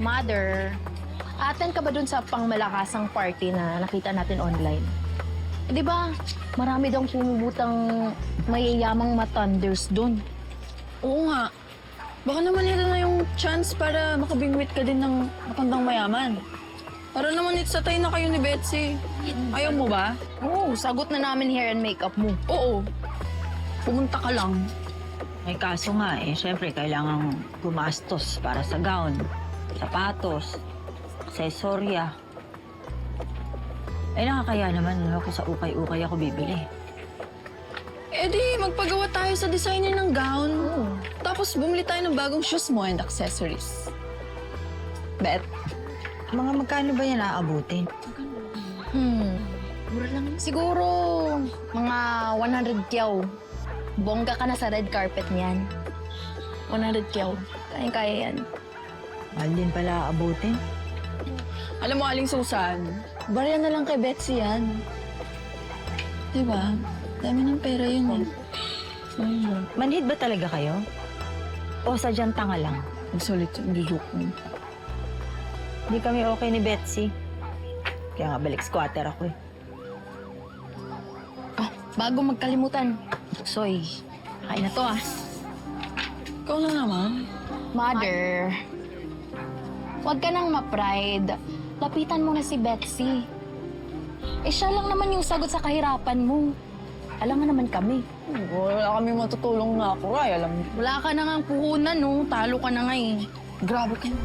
Mother, attend ka ba dun sa pangmalakasang party na nakita natin online? Di ba, marami daw pumubutang mayayamang matanders dun. Oo nga. Baka naman ito na yung chance para makabingwit ka din ng matandang mayaman. Para naman itatay na kayo ni Betsy. Ayaw mo ba? Oo, sagot na namin hair and makeup mo. Oo. Pumunta ka lang. May kaso nga eh, syempre kailangang gumastos para sa gown, sapatos, aksesorya. Eh nakakaya naman ako sa ukay-ukay ako bibili. Eh di, magpagawa tayo sa designer ng gown. Tapos bumili tayo ng bagong shoes mo and accessories. Bet? Mga magkano ba yan aabutin? Mura lang. Siguro, mga 100 kyaw. Bongga ka na sa red carpet niyan. 100 kyaw. Kaya yan. Mahal din pala aabutin. Alam mo, Aling Susan, barya na lang kay Betsy yan. Diba? Dami ng pera yun eh. Manhid ba talaga kayo? O sadyang tanga lang? Ang sulit yung joke mo. Hindi kami okay ni Betsy. Kaya nga balik squatter ako eh. Ah, bago magkalimutan. Soy, kain na to ah. Ikaw na naman. Mother, huwag ka nang ma-pride. Lapitan mo na si Betsy. Eh, siya lang naman yung sagot sa kahirapan mo. Alam nga naman kami. Wala kami matutulong na ako, Ray. Alam mo. Wala ka na ngang puhunan, no? Talo ka na nga eh. Grabe ka na.